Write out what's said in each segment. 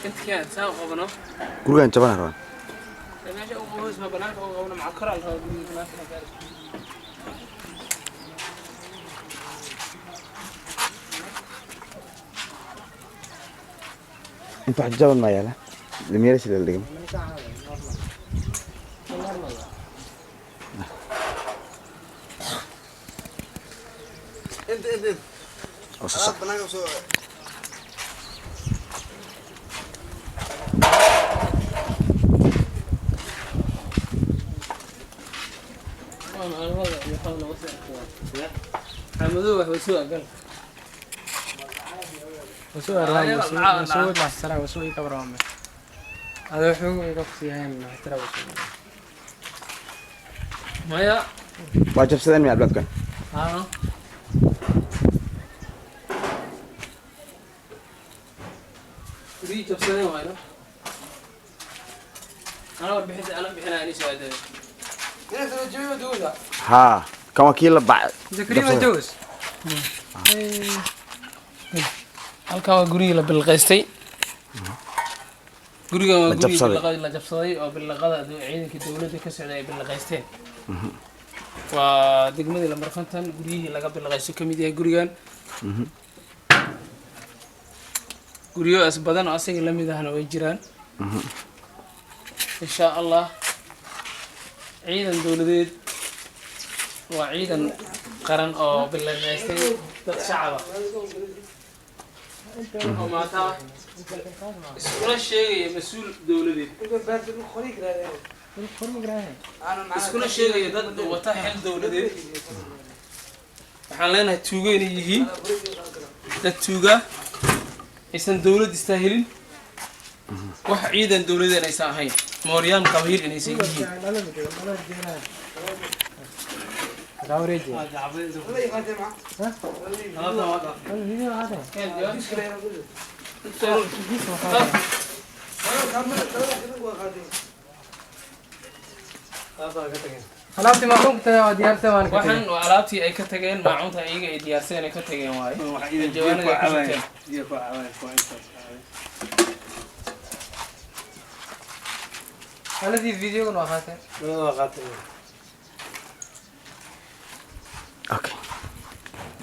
انت كان ساوي قبنا guriga aan jabana rabaan ماشي هو اسمه بنات او قبنا مع كرال inta wax jaban ma yaala limeeyay la dhigay انت بناك وسو حمدوه وسوء قال وسوء الرام وسوء السرا وسوء كبرام هذا حقوق يقصي هين ترى وسوء ما يا waa jabsadeen miyaa albaabkan ها ريت بسنة وهذا أنا بحس أنا بحنا أني سعيد هنا ترجمه دوزة haa kan waa kii la bac تقريبا دوز halka waa guriga la bilqaystay guriga waa La jabsaday. guriga la jabsaday oo bilqada ciidanka dawladda ka socday ay bilqaysteen waa degmadii lambar 50 guriyihii laga bilqaysto kamid yahay gurigan guriyo as badan oo asaga la mid ahna way jiraan insha Allah ciidan dawladeed waa ciidan qaran oo bilqaystay dad shacab ah oo maanta iskula sheegaya mas'uul dawladeed iskula sheegaya dad wata xil dawladeed waxaan leenahay tuugo inay yihiin dad tuuga aysan dawlad istaahilin wax ciidan dawladeed aysan ahayn mooryaan qabiil inaysan yihiin راوريجي خلاص ما كنت ديار سوان waxaan waa alaabtii ay ka tageen maacunta iyaga ay diyaarsadeen ay ka tageen waaye jawaanada ay ku shubteen هذه فيديو كنا هاتين okay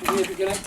Ini pikiran